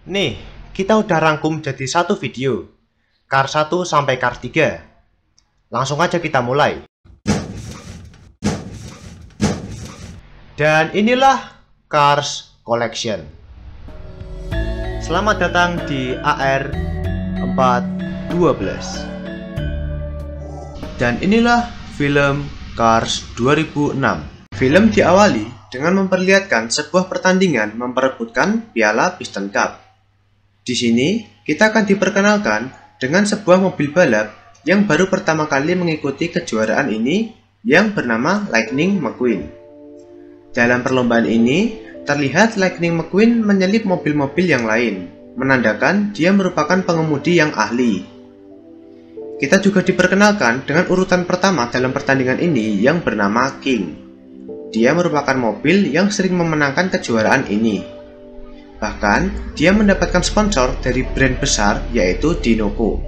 Nih, kita udah rangkum jadi satu video, Cars 1 sampai Cars 3. Langsung aja kita mulai. Dan inilah Cars Collection. Selamat datang di AR 412. Dan inilah film Cars 2006. Film diawali dengan memperlihatkan sebuah pertandingan memperebutkan Piala Piston Cup. Di sini, kita akan diperkenalkan dengan sebuah mobil balap yang baru pertama kali mengikuti kejuaraan ini yang bernama Lightning McQueen. Dalam perlombaan ini, terlihat Lightning McQueen menyelip mobil-mobil yang lain, menandakan dia merupakan pengemudi yang ahli. Kita juga diperkenalkan dengan urutan pertama dalam pertandingan ini yang bernama King. Dia merupakan mobil yang sering memenangkan kejuaraan ini. Bahkan, dia mendapatkan sponsor dari brand besar yaitu Dinoco.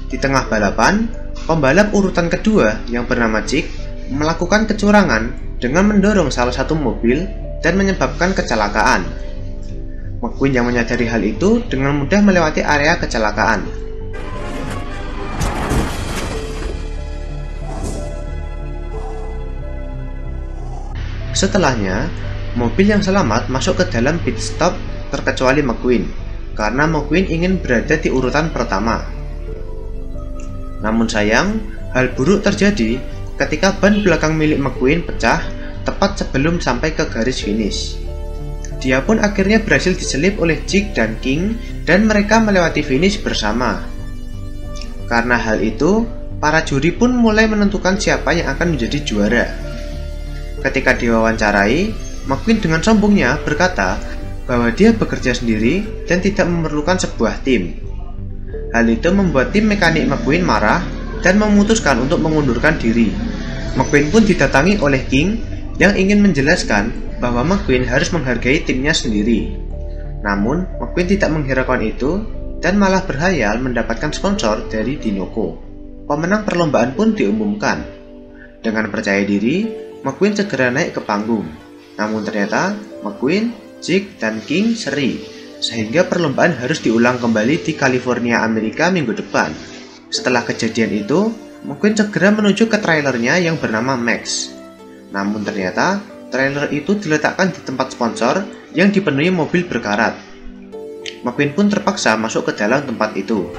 Di tengah balapan, pembalap urutan kedua yang bernama Chick melakukan kecurangan dengan mendorong salah satu mobil dan menyebabkan kecelakaan. McQueen yang menyadari hal itu dengan mudah melewati area kecelakaan. Setelahnya, mobil yang selamat masuk ke dalam pit stop terkecuali McQueen, karena McQueen ingin berada di urutan pertama. Namun sayang, hal buruk terjadi ketika ban belakang milik McQueen pecah tepat sebelum sampai ke garis finish. Dia pun akhirnya berhasil diselip oleh Chick dan King dan mereka melewati finish bersama. Karena hal itu, para juri pun mulai menentukan siapa yang akan menjadi juara. Ketika diwawancarai, McQueen dengan sombongnya berkata bahwa dia bekerja sendiri dan tidak memerlukan sebuah tim. Hal itu membuat tim mekanik McQueen marah dan memutuskan untuk mengundurkan diri. McQueen pun didatangi oleh King yang ingin menjelaskan bahwa McQueen harus menghargai timnya sendiri. Namun, McQueen tidak menghiraukan itu dan malah berhayal mendapatkan sponsor dari Dinoco. Pemenang perlombaan pun diumumkan. Dengan percaya diri, McQueen segera naik ke panggung. Namun ternyata McQueen, Chick, dan King seri, sehingga perlombaan harus diulang kembali di California, Amerika minggu depan. Setelah kejadian itu, McQueen segera menuju ke trailernya yang bernama Max. Namun ternyata, trailer itu diletakkan di tempat sponsor yang dipenuhi mobil berkarat. McQueen pun terpaksa masuk ke dalam tempat itu.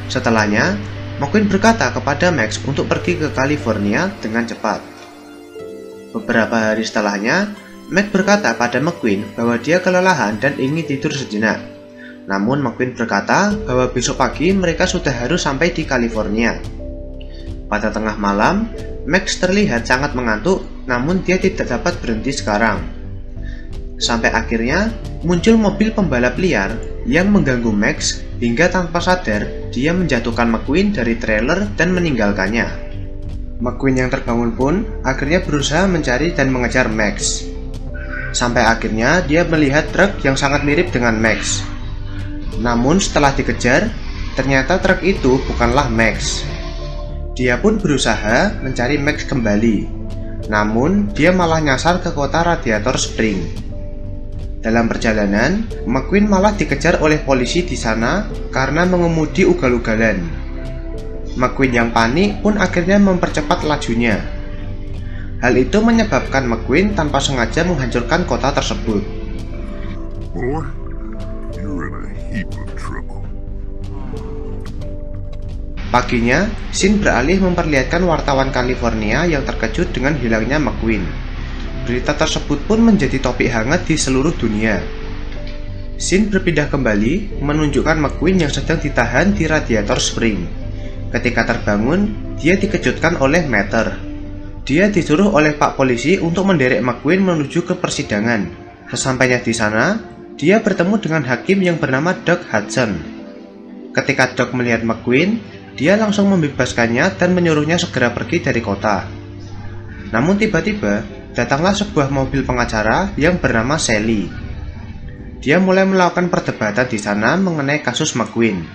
Setelahnya, McQueen berkata kepada Max untuk pergi ke California dengan cepat. Beberapa hari setelahnya, Max berkata pada McQueen bahwa dia kelelahan dan ingin tidur sejenak. Namun McQueen berkata bahwa besok pagi mereka sudah harus sampai di California. Pada tengah malam, Max terlihat sangat mengantuk, namun dia tidak dapat berhenti sekarang. Sampai akhirnya, muncul mobil pembalap liar yang mengganggu Max hingga tanpa sadar dia menjatuhkan McQueen dari trailer dan meninggalkannya. McQueen yang terbangun pun akhirnya berusaha mencari dan mengejar Max. Sampai akhirnya dia melihat truk yang sangat mirip dengan Max. Namun setelah dikejar, ternyata truk itu bukanlah Max. Dia pun berusaha mencari Max kembali. Namun dia malah nyasar ke kota Radiator Spring. Dalam perjalanan, McQueen malah dikejar oleh polisi di sana karena mengemudi ugal-ugalan. McQueen yang panik pun akhirnya mempercepat lajunya. Hal itu menyebabkan McQueen tanpa sengaja menghancurkan kota tersebut. Boy, you're in a heap of trouble. Paginya, Sin beralih memperlihatkan wartawan California yang terkejut dengan hilangnya McQueen. Berita tersebut pun menjadi topik hangat di seluruh dunia. Sin berpindah kembali menunjukkan McQueen yang sedang ditahan di Radiator Spring. Ketika terbangun, dia dikejutkan oleh Mater. Dia disuruh oleh Pak Polisi untuk menderek McQueen menuju ke persidangan. Sesampainya di sana, dia bertemu dengan hakim yang bernama Doc Hudson. Ketika Doc melihat McQueen, dia langsung membebaskannya dan menyuruhnya segera pergi dari kota. Namun tiba-tiba, datanglah sebuah mobil pengacara yang bernama Sally. Dia mulai melakukan perdebatan di sana mengenai kasus McQueen.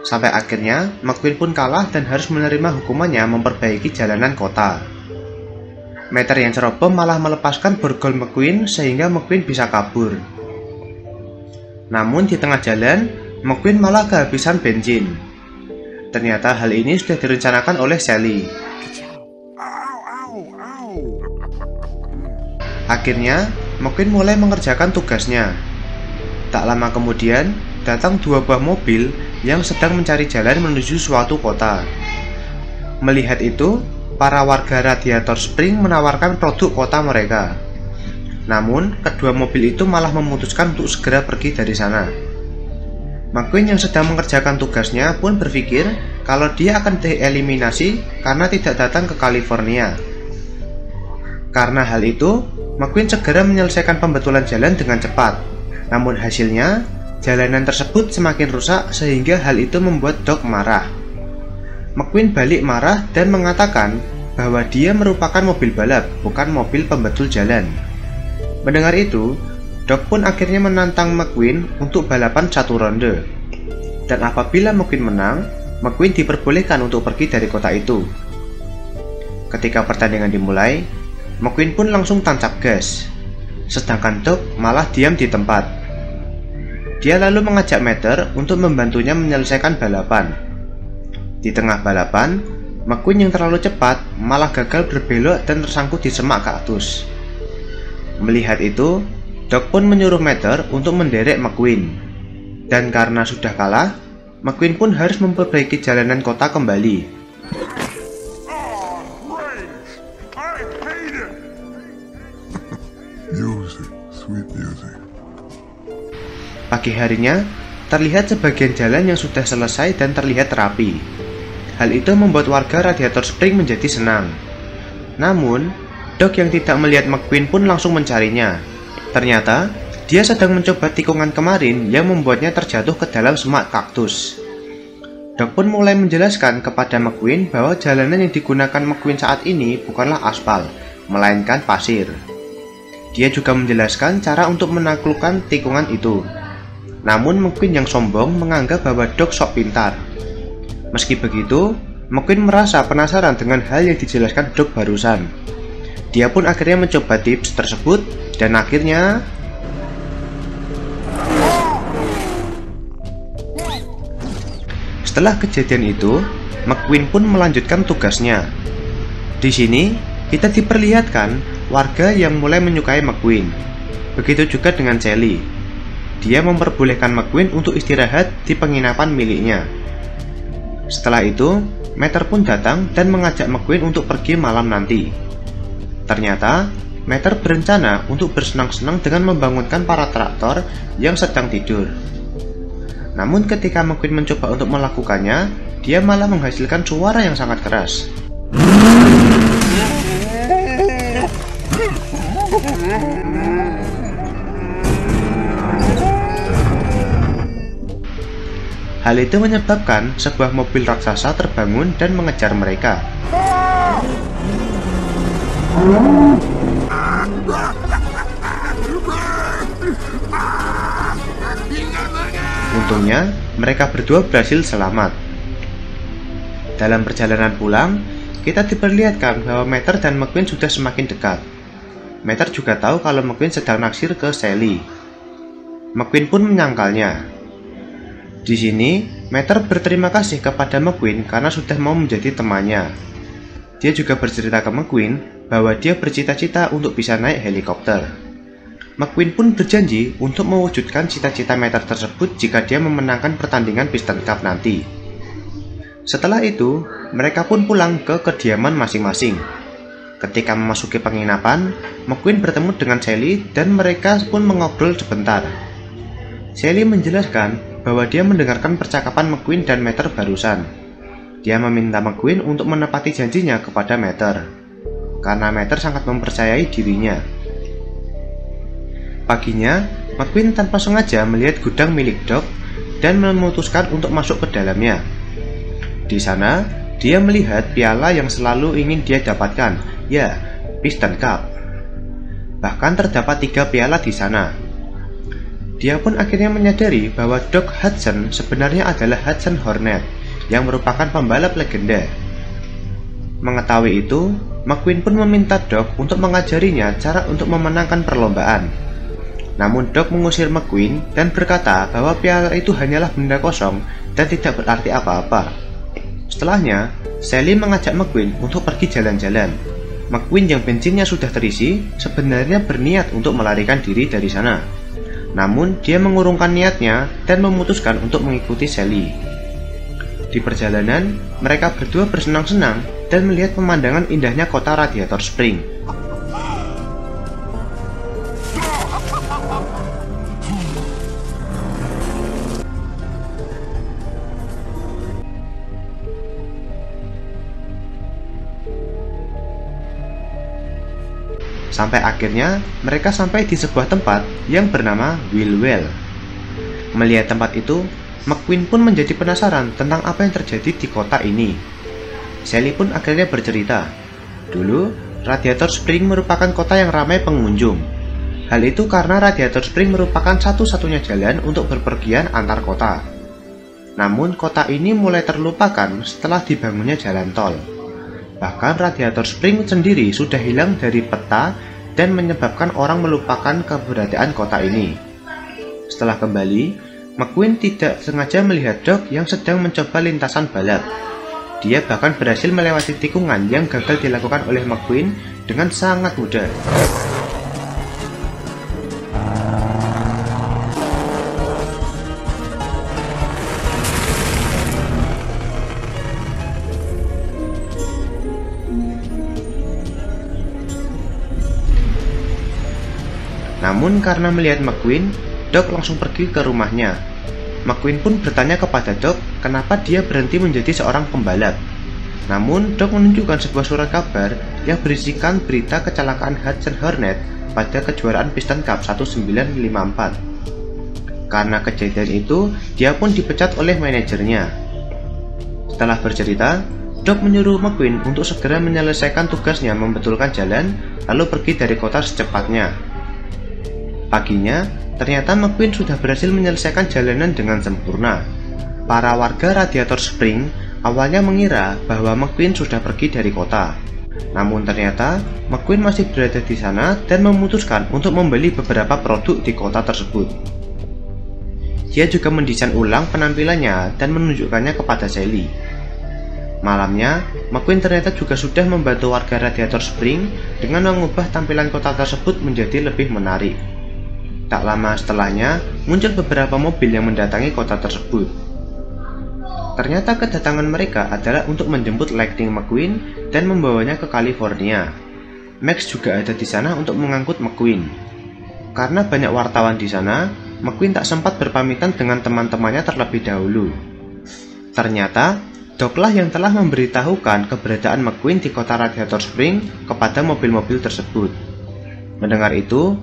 Sampai akhirnya, McQueen pun kalah dan harus menerima hukumannya memperbaiki jalanan kota. Meter yang ceroboh malah melepaskan borgol McQueen sehingga McQueen bisa kabur. Namun di tengah jalan, McQueen malah kehabisan bensin. Ternyata hal ini sudah direncanakan oleh Sally. Akhirnya, McQueen mulai mengerjakan tugasnya. Tak lama kemudian, datang 2 buah mobil yang sedang mencari jalan menuju suatu kota. Melihat itu, para warga Radiator Springs menawarkan produk kota mereka. Namun, kedua mobil itu malah memutuskan untuk segera pergi dari sana. McQueen yang sedang mengerjakan tugasnya pun berpikir kalau dia akan dieliminasi karena tidak datang ke California. Karena hal itu, McQueen segera menyelesaikan pembetulan jalan dengan cepat. Namun hasilnya, jalanan tersebut semakin rusak sehingga hal itu membuat Doc marah. McQueen balik marah dan mengatakan bahwa dia merupakan mobil balap, bukan mobil pembetul jalan. Mendengar itu, Doc pun akhirnya menantang McQueen untuk balapan 1 ronde. Dan apabila McQueen menang, McQueen diperbolehkan untuk pergi dari kota itu. Ketika pertandingan dimulai, McQueen pun langsung tancap gas. Sedangkan Doc malah diam di tempat. Dia lalu mengajak Mater untuk membantunya menyelesaikan balapan. Di tengah balapan, McQueen yang terlalu cepat malah gagal berbelok dan tersangkut di semak kaktus. Melihat itu, Doc pun menyuruh Mater untuk menderek McQueen. Dan karena sudah kalah, McQueen pun harus memperbaiki jalanan kota kembali. Pagi harinya, terlihat sebagian jalan yang sudah selesai dan terlihat rapi. Hal itu membuat warga Radiator Springs menjadi senang. Namun, Doc yang tidak melihat McQueen pun langsung mencarinya. Ternyata, dia sedang mencoba tikungan kemarin yang membuatnya terjatuh ke dalam semak kaktus. Doc pun mulai menjelaskan kepada McQueen bahwa jalanan yang digunakan McQueen saat ini bukanlah aspal, melainkan pasir. Dia juga menjelaskan cara untuk menaklukkan tikungan itu. Namun McQueen yang sombong menganggap bahwa Doc sok pintar. Meski begitu, McQueen merasa penasaran dengan hal yang dijelaskan Doc barusan. Dia pun akhirnya mencoba tips tersebut dan akhirnya setelah kejadian itu, McQueen pun melanjutkan tugasnya. Di sini, kita diperlihatkan warga yang mulai menyukai McQueen. Begitu juga dengan Sally. Dia memperbolehkan McQueen untuk istirahat di penginapan miliknya. Setelah itu, Mater pun datang dan mengajak McQueen untuk pergi malam nanti. Ternyata, Mater berencana untuk bersenang-senang dengan membangunkan para traktor yang sedang tidur. Namun ketika McQueen mencoba untuk melakukannya, dia malah menghasilkan suara yang sangat keras. Hal itu menyebabkan sebuah mobil raksasa terbangun dan mengejar mereka. Untungnya, mereka berdua berhasil selamat. Dalam perjalanan pulang, kita diperlihatkan bahwa Mater dan McQueen sudah semakin dekat. Mater juga tahu kalau McQueen sedang naksir ke Sally. McQueen pun menyangkalnya. Di sini, Mater berterima kasih kepada McQueen karena sudah mau menjadi temannya. Dia juga bercerita ke McQueen bahwa dia bercita-cita untuk bisa naik helikopter. McQueen pun berjanji untuk mewujudkan cita-cita Mater tersebut jika dia memenangkan pertandingan Piston Cup nanti. Setelah itu, mereka pun pulang ke kediaman masing-masing. Ketika memasuki penginapan, McQueen bertemu dengan Sally dan mereka pun mengobrol sebentar. Sally menjelaskan bahwa dia mendengarkan percakapan McQueen dan Mater barusan. Dia meminta McQueen untuk menepati janjinya kepada Mater, karena Mater sangat mempercayai dirinya. Paginya, McQueen tanpa sengaja melihat gudang milik Doc dan memutuskan untuk masuk ke dalamnya. Di sana, dia melihat piala yang selalu ingin dia dapatkan, ya, Piston Cup. Bahkan terdapat 3 piala di sana. Dia pun akhirnya menyadari bahwa Doc Hudson sebenarnya adalah Hudson Hornet yang merupakan pembalap legenda. Mengetahui itu, McQueen pun meminta Doc untuk mengajarinya cara untuk memenangkan perlombaan. Namun Doc mengusir McQueen dan berkata bahwa piala itu hanyalah benda kosong dan tidak berarti apa-apa. Setelahnya, Sally mengajak McQueen untuk pergi jalan-jalan. McQueen yang bensinnya sudah terisi sebenarnya berniat untuk melarikan diri dari sana. Namun dia mengurungkan niatnya dan memutuskan untuk mengikuti Sally. Di perjalanan, mereka berdua bersenang-senang dan melihat pemandangan indahnya kota Radiator Spring. Sampai akhirnya mereka sampai di sebuah tempat yang bernama Willwell. Melihat tempat itu, McQueen pun menjadi penasaran tentang apa yang terjadi di kota ini. Sally pun akhirnya bercerita, dulu Radiator Spring merupakan kota yang ramai pengunjung. Hal itu karena Radiator Spring merupakan satu-satunya jalan untuk berpergian antar kota. Namun kota ini mulai terlupakan setelah dibangunnya jalan tol. Bahkan Radiator Spring sendiri sudah hilang dari peta dan menyebabkan orang melupakan keberadaan kota ini. Setelah kembali, McQueen tidak sengaja melihat Doc yang sedang mencoba lintasan balap. Dia bahkan berhasil melewati tikungan yang gagal dilakukan oleh McQueen dengan sangat mudah. Namun karena melihat McQueen, Doc langsung pergi ke rumahnya. McQueen pun bertanya kepada Doc kenapa dia berhenti menjadi seorang pembalap. Namun Doc menunjukkan sebuah surat kabar yang berisikan berita kecelakaan Hudson Hornet pada kejuaraan Piston Cup 1954. Karena kejadian itu, dia pun dipecat oleh manajernya. Setelah bercerita, Doc menyuruh McQueen untuk segera menyelesaikan tugasnya membetulkan jalan, lalu pergi dari kota secepatnya. Paginya, ternyata McQueen sudah berhasil menyelesaikan jalanan dengan sempurna. Para warga Radiator Spring awalnya mengira bahwa McQueen sudah pergi dari kota. Namun ternyata McQueen masih berada di sana dan memutuskan untuk membeli beberapa produk di kota tersebut. Dia juga mendesain ulang penampilannya dan menunjukkannya kepada Sally. Malamnya, McQueen ternyata juga sudah membantu warga Radiator Spring dengan mengubah tampilan kota tersebut menjadi lebih menarik. Tak lama setelahnya, muncul beberapa mobil yang mendatangi kota tersebut. Ternyata kedatangan mereka adalah untuk menjemput Lightning McQueen dan membawanya ke California. Max juga ada di sana untuk mengangkut McQueen. Karena banyak wartawan di sana, McQueen tak sempat berpamitan dengan teman-temannya terlebih dahulu. Ternyata, Doc lah yang telah memberitahukan keberadaan McQueen di kota Radiator Spring kepada mobil-mobil tersebut. Mendengar itu,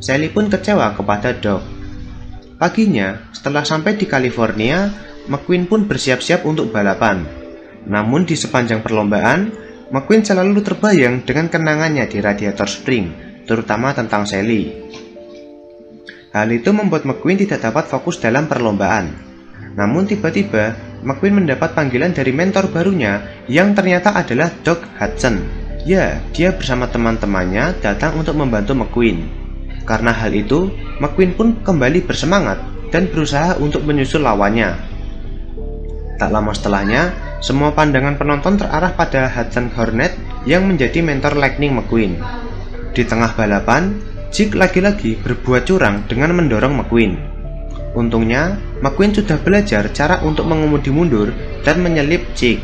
Sally pun kecewa kepada Doc. Paginya, setelah sampai di California, McQueen pun bersiap-siap untuk balapan. Namun di sepanjang perlombaan, McQueen selalu terbayang dengan kenangannya di Radiator Spring, terutama tentang Sally. Hal itu membuat McQueen tidak dapat fokus dalam perlombaan. Namun tiba-tiba, McQueen mendapat panggilan dari mentor barunya yang ternyata adalah Doc Hudson. Ya, dia bersama teman-temannya datang untuk membantu McQueen. Karena hal itu, McQueen pun kembali bersemangat dan berusaha untuk menyusul lawannya. Tak lama setelahnya, semua pandangan penonton terarah pada Hudson Hornet yang menjadi mentor Lightning McQueen. Di tengah balapan, Jake lagi-lagi berbuat curang dengan mendorong McQueen. Untungnya, McQueen sudah belajar cara untuk mengemudi mundur dan menyelip Jake.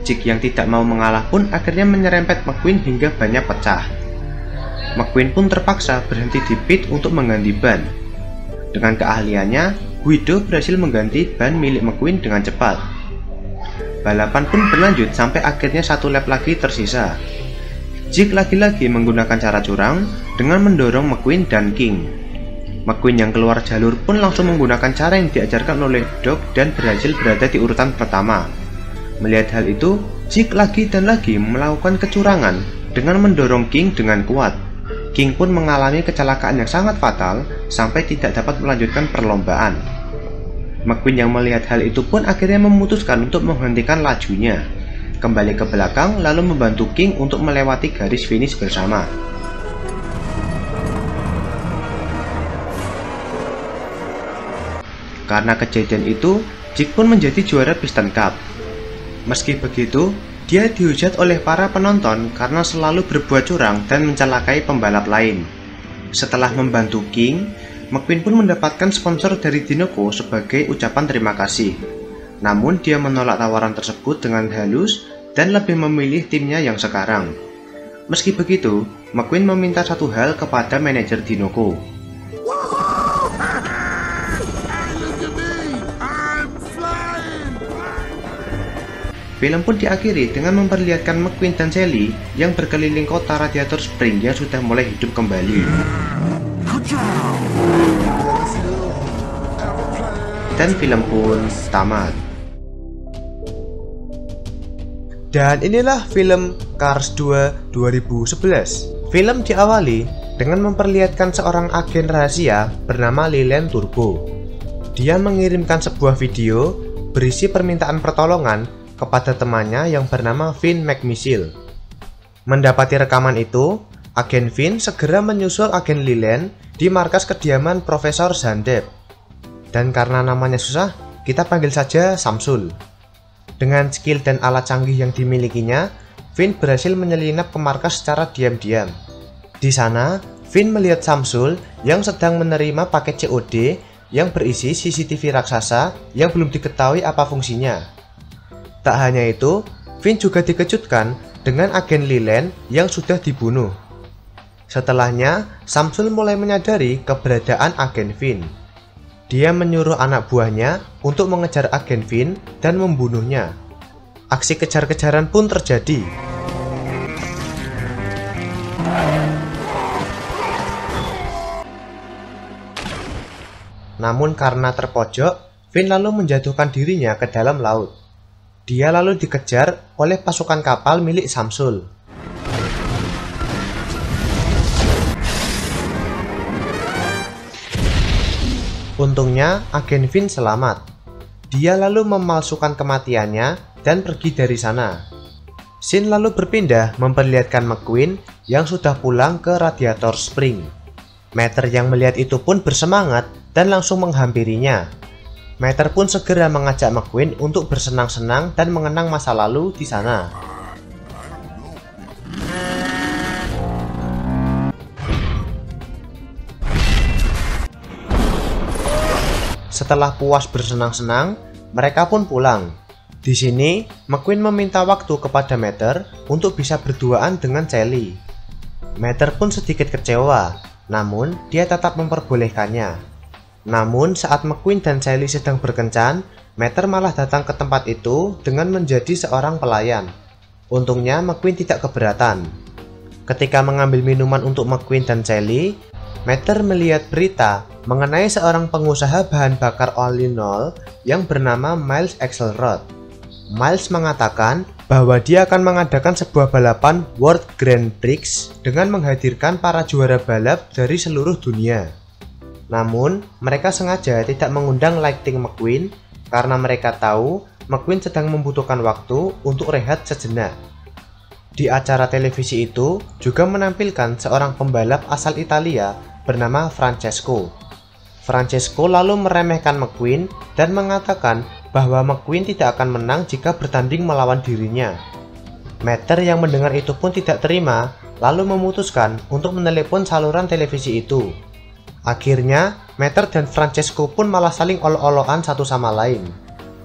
Jake yang tidak mau mengalah pun akhirnya menyerempet McQueen hingga bannya pecah. McQueen pun terpaksa berhenti di pit untuk mengganti ban. Dengan keahliannya, Guido berhasil mengganti ban milik McQueen dengan cepat. Balapan pun berlanjut sampai akhirnya satu lap lagi tersisa. Jake lagi-lagi menggunakan cara curang dengan mendorong McQueen dan King. McQueen yang keluar jalur pun langsung menggunakan cara yang diajarkan oleh Doc dan berhasil berada di urutan pertama. Melihat hal itu, Jake lagi dan lagi melakukan kecurangan dengan mendorong King dengan kuat. King pun mengalami kecelakaan yang sangat fatal sampai tidak dapat melanjutkan perlombaan. McQueen yang melihat hal itu pun akhirnya memutuskan untuk menghentikan lajunya. kembali ke belakang lalu membantu King untuk melewati garis finish bersama. Karena kejadian itu, Jake pun menjadi juara Piston Cup. Meski begitu, dia dihujat oleh para penonton karena selalu berbuat curang dan mencelakai pembalap lain. Setelah membantu King, McQueen pun mendapatkan sponsor dari Dinoco sebagai ucapan terima kasih. Namun dia menolak tawaran tersebut dengan halus dan lebih memilih timnya yang sekarang. Meski begitu, McQueen meminta satu hal kepada manajer Dinoco. Film pun diakhiri dengan memperlihatkan McQueen dan Sally yang berkeliling kota Radiator Springs yang sudah mulai hidup kembali. Dan film pun tamat. Dan inilah film Cars 2 2011. Film diawali dengan memperlihatkan seorang agen rahasia bernama Leland Turbo. Dia mengirimkan sebuah video berisi permintaan pertolongan kepada temannya yang bernama Vin McMichael. Mendapati rekaman itu, agen Vin segera menyusul agen Leland di markas kediaman Profesor Zandep. Dan karena namanya susah, kita panggil saja Samsul. Dengan skill dan alat canggih yang dimilikinya, Vin berhasil menyelinap ke markas secara diam-diam. Di sana, Vin melihat Samsul yang sedang menerima paket COD yang berisi CCTV raksasa yang belum diketahui apa fungsinya. Tak hanya itu, Vin juga dikejutkan dengan agen Leland yang sudah dibunuh. Setelahnya, Samsul mulai menyadari keberadaan agen Vin. Dia menyuruh anak buahnya untuk mengejar agen Vin dan membunuhnya. Aksi kejar-kejaran pun terjadi. Namun karena terpojok, Vin lalu menjatuhkan dirinya ke dalam laut. Dia lalu dikejar oleh pasukan kapal milik Samsul. Untungnya, agen Vin selamat. Dia lalu memalsukan kematiannya dan pergi dari sana. Scene lalu berpindah memperlihatkan McQueen yang sudah pulang ke Radiator Springs. Mater yang melihat itu pun bersemangat dan langsung menghampirinya. Mater pun segera mengajak McQueen untuk bersenang-senang dan mengenang masa lalu di sana. Setelah puas bersenang-senang, mereka pun pulang. Di sini, McQueen meminta waktu kepada Mater untuk bisa berduaan dengan Sally. Mater pun sedikit kecewa, namun dia tetap memperbolehkannya. Namun saat McQueen dan Sally sedang berkencan, Mater malah datang ke tempat itu dengan menjadi seorang pelayan. Untungnya McQueen tidak keberatan. Ketika mengambil minuman untuk McQueen dan Sally, Mater melihat berita mengenai seorang pengusaha bahan bakar All-in-All yang bernama Miles Axelrod. Miles mengatakan bahwa dia akan mengadakan sebuah balapan World Grand Prix dengan menghadirkan para juara balap dari seluruh dunia. Namun, mereka sengaja tidak mengundang Lightning McQueen karena mereka tahu McQueen sedang membutuhkan waktu untuk rehat sejenak. Di acara televisi itu juga menampilkan seorang pembalap asal Italia bernama Francesco. Francesco lalu meremehkan McQueen dan mengatakan bahwa McQueen tidak akan menang jika bertanding melawan dirinya. Mater yang mendengar itu pun tidak terima, lalu memutuskan untuk menelepon saluran televisi itu. Akhirnya, Mater dan Francesco pun malah saling olo-oloan satu sama lain.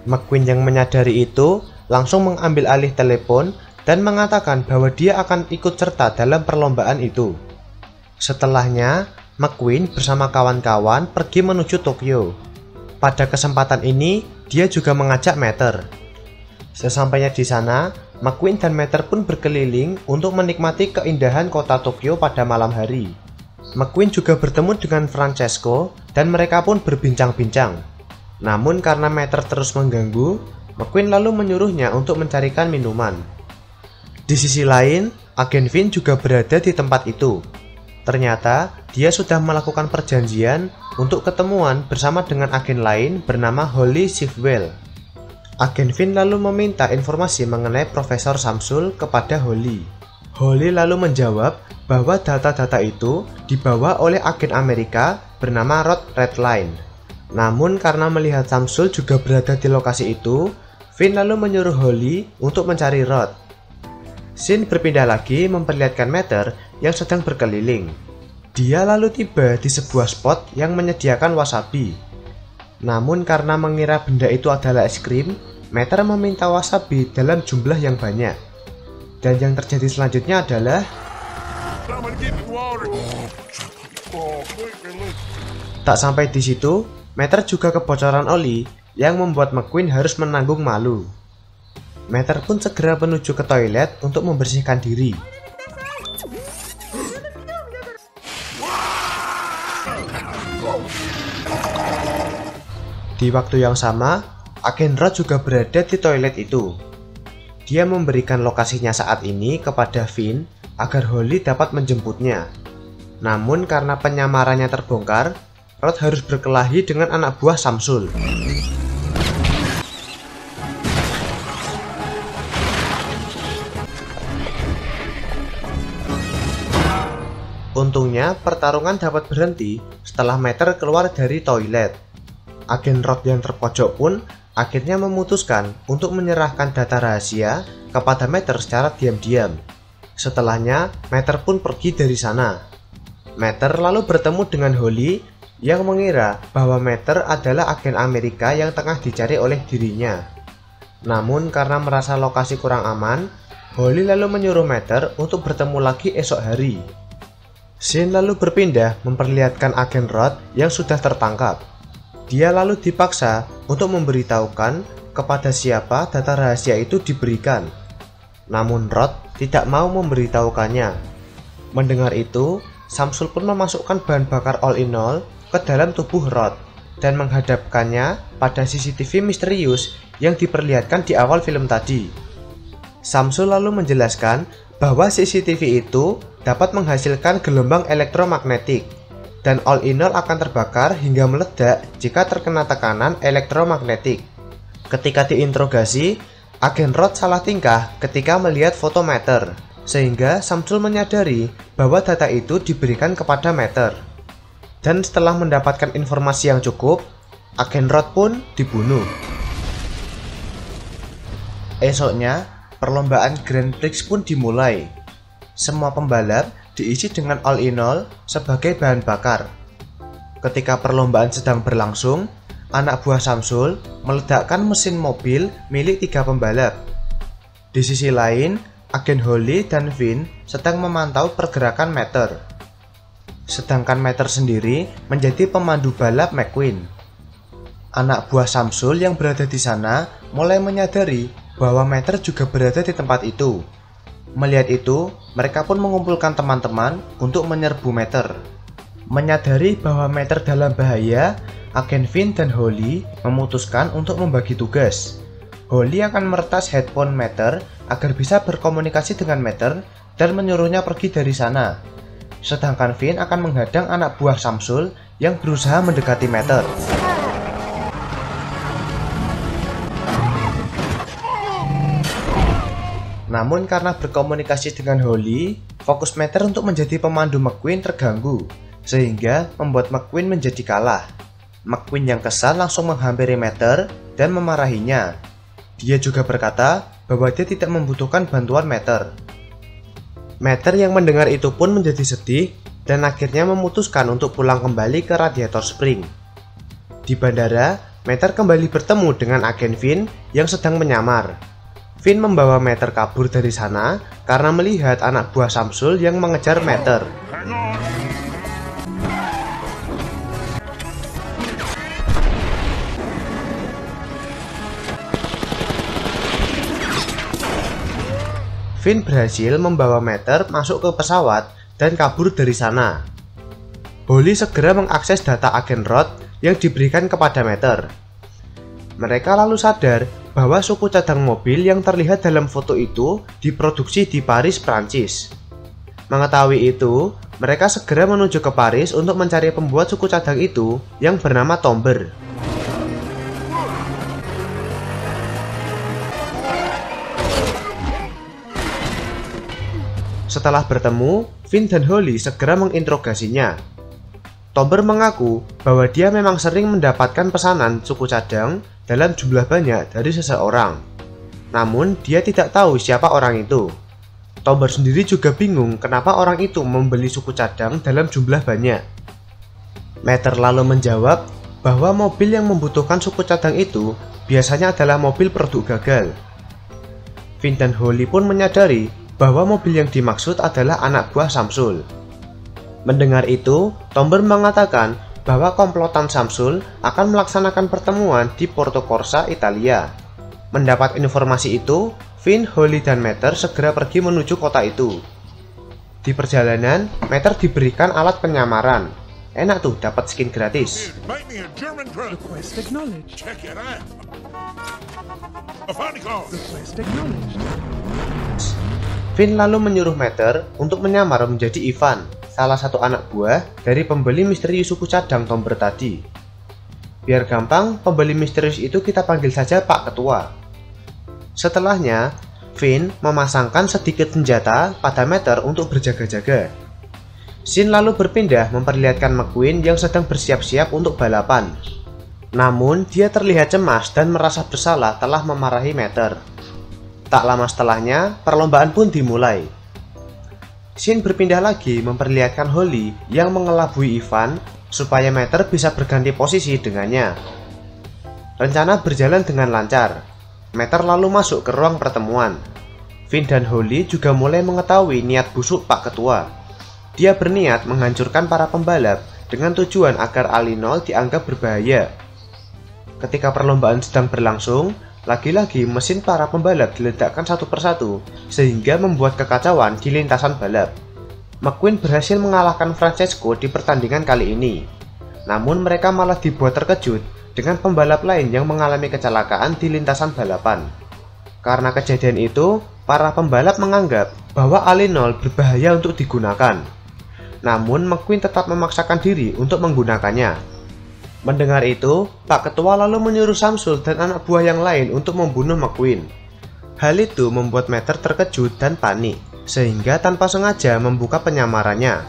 McQueen yang menyadari itu langsung mengambil alih telepon dan mengatakan bahwa dia akan ikut serta dalam perlombaan itu. Setelahnya, McQueen bersama kawan-kawan pergi menuju Tokyo. Pada kesempatan ini, dia juga mengajak Mater. Sesampainya di sana, McQueen dan Mater pun berkeliling untuk menikmati keindahan kota Tokyo pada malam hari. McQueen juga bertemu dengan Francesco dan mereka pun berbincang-bincang. Namun karena Mater terus mengganggu, McQueen lalu menyuruhnya untuk mencarikan minuman. Di sisi lain, agen Vin juga berada di tempat itu. Ternyata, dia sudah melakukan perjanjian untuk ketemuan bersama dengan agen lain bernama Holly Shifwell. Agen Finn lalu meminta informasi mengenai Profesor Samsul kepada Holly. Holly lalu menjawab bahwa data-data itu dibawa oleh agen Amerika bernama Rod Redline. Namun karena melihat Samsul juga berada di lokasi itu, Finn lalu menyuruh Holly untuk mencari Rod. Scene berpindah lagi memperlihatkan Mater yang sedang berkeliling. Dia lalu tiba di sebuah spot yang menyediakan wasabi. Namun karena mengira benda itu adalah es krim, Mater meminta wasabi dalam jumlah yang banyak. Dan yang terjadi selanjutnya adalah tak sampai di situ, Mater juga kebocoran oli yang membuat McQueen harus menanggung malu. Mater pun segera menuju ke toilet untuk membersihkan diri. Di waktu yang sama, agen Rod juga berada di toilet itu. Dia memberikan lokasinya saat ini kepada Finn agar Holly dapat menjemputnya. Namun karena penyamarannya terbongkar, Rod harus berkelahi dengan anak buah Samsul. Untungnya pertarungan dapat berhenti setelah Mater keluar dari toilet. Agen Rod yang terpojok pun akhirnya memutuskan untuk menyerahkan data rahasia kepada Mater secara diam-diam. Setelahnya, Mater pun pergi dari sana. Mater lalu bertemu dengan Holly yang mengira bahwa Mater adalah agen Amerika yang tengah dicari oleh dirinya. Namun karena merasa lokasi kurang aman, Holly lalu menyuruh Mater untuk bertemu lagi esok hari. Scene lalu berpindah memperlihatkan agen Rod yang sudah tertangkap. Dia lalu dipaksa untuk memberitahukan kepada siapa data rahasia itu diberikan. Namun Rod tidak mau memberitahukannya. Mendengar itu, Samsul pun memasukkan bahan bakar all-in-all ke dalam tubuh Rod dan menghadapkannya pada CCTV misterius yang diperlihatkan di awal film tadi. Samsul lalu menjelaskan bahwa CCTV itu dapat menghasilkan gelombang elektromagnetik dan all-in-all akan terbakar hingga meledak jika terkena tekanan elektromagnetik. Ketika diinterogasi, agen Rod salah tingkah ketika melihat foto Mater, sehingga Samsul menyadari bahwa data itu diberikan kepada Mater. Dan setelah mendapatkan informasi yang cukup, agen Rod pun dibunuh. Esoknya, perlombaan Grand Prix pun dimulai. Semua pembalap diisi dengan all-in-all sebagai bahan bakar. Ketika perlombaan sedang berlangsung, anak buah Samsul meledakkan mesin mobil milik 3 pembalap. Di sisi lain, agen Holly dan Finn sedang memantau pergerakan Mater. Sedangkan Mater sendiri menjadi pemandu balap McQueen. Anak buah Samsul yang berada di sana mulai menyadari bahwa Mater juga berada di tempat itu. Melihat itu, mereka pun mengumpulkan teman-teman untuk menyerbu Mater. Menyadari bahwa Mater dalam bahaya, agen Finn dan Holly memutuskan untuk membagi tugas. Holly akan meretas headphone Mater agar bisa berkomunikasi dengan Mater dan menyuruhnya pergi dari sana. Sedangkan Finn akan menghadang anak buah Samsul yang berusaha mendekati Mater. Namun karena berkomunikasi dengan Holly, fokus Mater untuk menjadi pemandu McQueen terganggu, sehingga membuat McQueen menjadi kalah. McQueen yang kesal langsung menghampiri Mater dan memarahinya. Dia juga berkata bahwa dia tidak membutuhkan bantuan Mater. Mater yang mendengar itu pun menjadi sedih dan akhirnya memutuskan untuk pulang kembali ke Radiator Spring. Di bandara, Mater kembali bertemu dengan agen Finn yang sedang menyamar. Finn membawa Mater kabur dari sana karena melihat anak buah Samsul yang mengejar Mater. Finn berhasil membawa Mater masuk ke pesawat dan kabur dari sana. Holly segera mengakses data agen Rod yang diberikan kepada Mater. Mereka lalu sadar bahwa suku cadang mobil yang terlihat dalam foto itu diproduksi di Paris, Prancis. Mengetahui itu, mereka segera menuju ke Paris untuk mencari pembuat suku cadang itu yang bernama Tomber. Setelah bertemu, Finn dan Holly segera menginterogasinya. Tomber mengaku bahwa dia memang sering mendapatkan pesanan suku cadang dalam jumlah banyak dari seseorang. Namun, dia tidak tahu siapa orang itu. Tomber sendiri juga bingung kenapa orang itu membeli suku cadang dalam jumlah banyak. Mater lalu menjawab bahwa mobil yang membutuhkan suku cadang itu biasanya adalah mobil produk gagal. Finn dan Holly pun menyadari bahwa mobil yang dimaksud adalah anak buah Samsul. Mendengar itu, Tomber mengatakan bahwa komplotan Samsul akan melaksanakan pertemuan di Porto Corsa, Italia. Mendapat informasi itu, Finn, Holly, dan Mater segera pergi menuju kota itu. Di perjalanan, Mater diberikan alat penyamaran. Enak tuh, dapat skin gratis. Finn lalu menyuruh Mater untuk menyamar menjadi Ivan, salah satu anak buah dari pembeli misterius suku cadang Tomber tadi. Biar gampang, pembeli misterius itu kita panggil saja Pak Ketua. Setelahnya, Finn memasangkan sedikit senjata pada Mater untuk berjaga-jaga. Scene lalu berpindah memperlihatkan McQueen yang sedang bersiap-siap untuk balapan. Namun, dia terlihat cemas dan merasa bersalah telah memarahi Mater. Tak lama setelahnya, perlombaan pun dimulai. Scene berpindah lagi memperlihatkan Holly yang mengelabui Ivan supaya Mater bisa berganti posisi dengannya. Rencana berjalan dengan lancar. Mater lalu masuk ke ruang pertemuan. Finn dan Holly juga mulai mengetahui niat busuk Pak Ketua. Dia berniat menghancurkan para pembalap dengan tujuan agar Alinol dianggap berbahaya. Ketika perlombaan sedang berlangsung, lagi-lagi mesin para pembalap diledakkan satu persatu sehingga membuat kekacauan di lintasan balap. McQueen berhasil mengalahkan Francesco di pertandingan kali ini. Namun mereka malah dibuat terkejut dengan pembalap lain yang mengalami kecelakaan di lintasan balapan. Karena kejadian itu, para pembalap menganggap bahwa Alinol berbahaya untuk digunakan. Namun McQueen tetap memaksakan diri untuk menggunakannya. Mendengar itu, Pak Ketua lalu menyuruh Samsul dan anak buah yang lain untuk membunuh McQueen. Hal itu membuat Mater terkejut dan panik, sehingga tanpa sengaja membuka penyamarannya.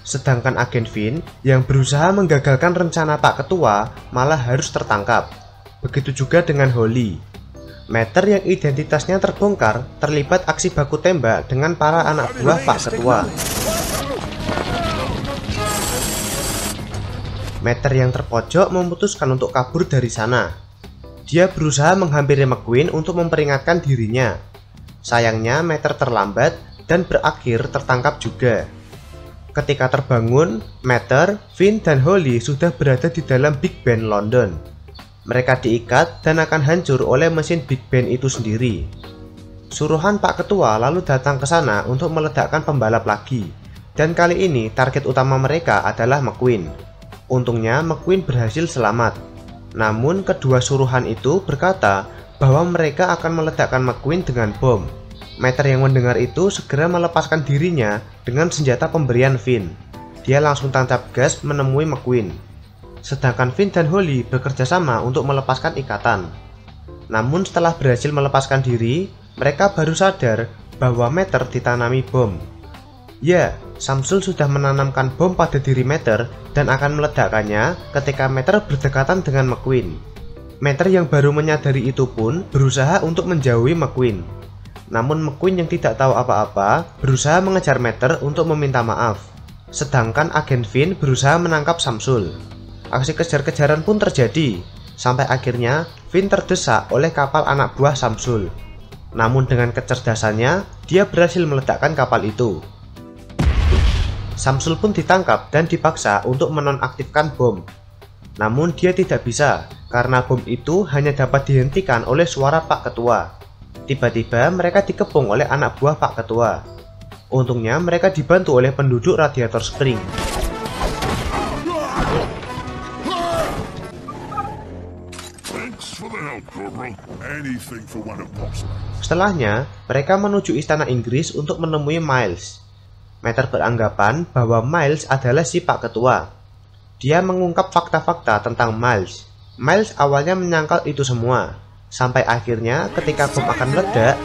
Sedangkan agen Finn yang berusaha menggagalkan rencana Pak Ketua malah harus tertangkap. Begitu juga dengan Holly. Mater yang identitasnya terbongkar terlibat aksi baku tembak dengan para anak buah Pak Ketua. Mater yang terpojok memutuskan untuk kabur dari sana. Dia berusaha menghampiri McQueen untuk memperingatkan dirinya. Sayangnya Mater terlambat dan berakhir tertangkap juga. Ketika terbangun, Mater, Finn, dan Holly sudah berada di dalam Big Ben London. Mereka diikat dan akan hancur oleh mesin Big Ben itu sendiri. Suruhan Pak Ketua lalu datang ke sana untuk meledakkan pembalap lagi. Dan kali ini target utama mereka adalah McQueen. Untungnya McQueen berhasil selamat. Namun kedua suruhan itu berkata bahwa mereka akan meledakkan McQueen dengan bom. Mater yang mendengar itu segera melepaskan dirinya dengan senjata pemberian Finn. Dia langsung tancap gas menemui McQueen. Sedangkan Finn dan Holly bekerja sama untuk melepaskan ikatan. Namun setelah berhasil melepaskan diri, mereka baru sadar bahwa Mater ditanami bom. Ya, Samsul sudah menanamkan bom pada diri Mater dan akan meledakkannya ketika Mater berdekatan dengan McQueen. Mater yang baru menyadari itu pun berusaha untuk menjauhi McQueen. Namun McQueen yang tidak tahu apa-apa berusaha mengejar Mater untuk meminta maaf. Sedangkan agen Finn berusaha menangkap Samsul. Aksi kejar-kejaran pun terjadi, sampai akhirnya Finn terdesak oleh kapal anak buah Samsul. Namun dengan kecerdasannya, dia berhasil meledakkan kapal itu. Samsul pun ditangkap dan dipaksa untuk menonaktifkan bom. Namun dia tidak bisa, karena bom itu hanya dapat dihentikan oleh suara Pak Ketua. Tiba-tiba mereka dikepung oleh anak buah Pak Ketua. Untungnya mereka dibantu oleh penduduk Radiator Spring. Setelahnya, mereka menuju istana Inggris untuk menemui Miles. Mater beranggapan bahwa Miles adalah si Pak Ketua. Dia mengungkap fakta-fakta tentang Miles. Miles awalnya menyangkal itu semua, sampai akhirnya ketika bom akan meledak,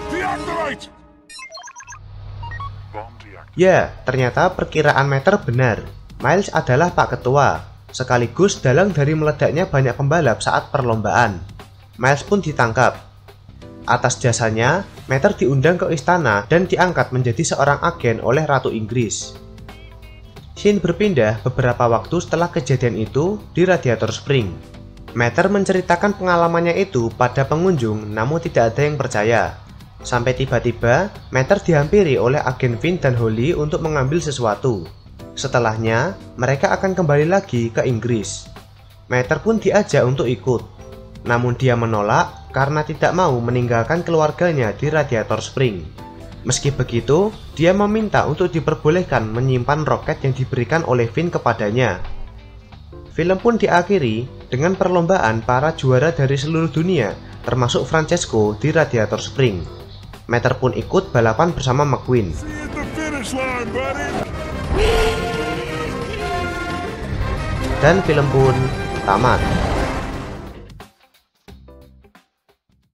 Ya, ternyata perkiraan Mater benar. Miles adalah Pak Ketua, sekaligus dalang dari meledaknya banyak pembalap saat perlombaan. Miles pun ditangkap. Atas jasanya, Mater diundang ke istana dan diangkat menjadi seorang agen oleh Ratu Inggris. Scene berpindah beberapa waktu setelah kejadian itu di Radiator Spring. Mater menceritakan pengalamannya itu pada pengunjung, namun tidak ada yang percaya. Sampai tiba-tiba, Mater dihampiri oleh agen Finn dan Holly untuk mengambil sesuatu. Setelahnya, mereka akan kembali lagi ke Inggris. Mater pun diajak untuk ikut. Namun dia menolak karena tidak mau meninggalkan keluarganya di Radiator Spring. Meski begitu, dia meminta untuk diperbolehkan menyimpan roket yang diberikan oleh Finn kepadanya. Film pun diakhiri dengan perlombaan para juara dari seluruh dunia, termasuk Francesco di Radiator Spring. Mater pun ikut balapan bersama McQueen. Dan film pun tamat.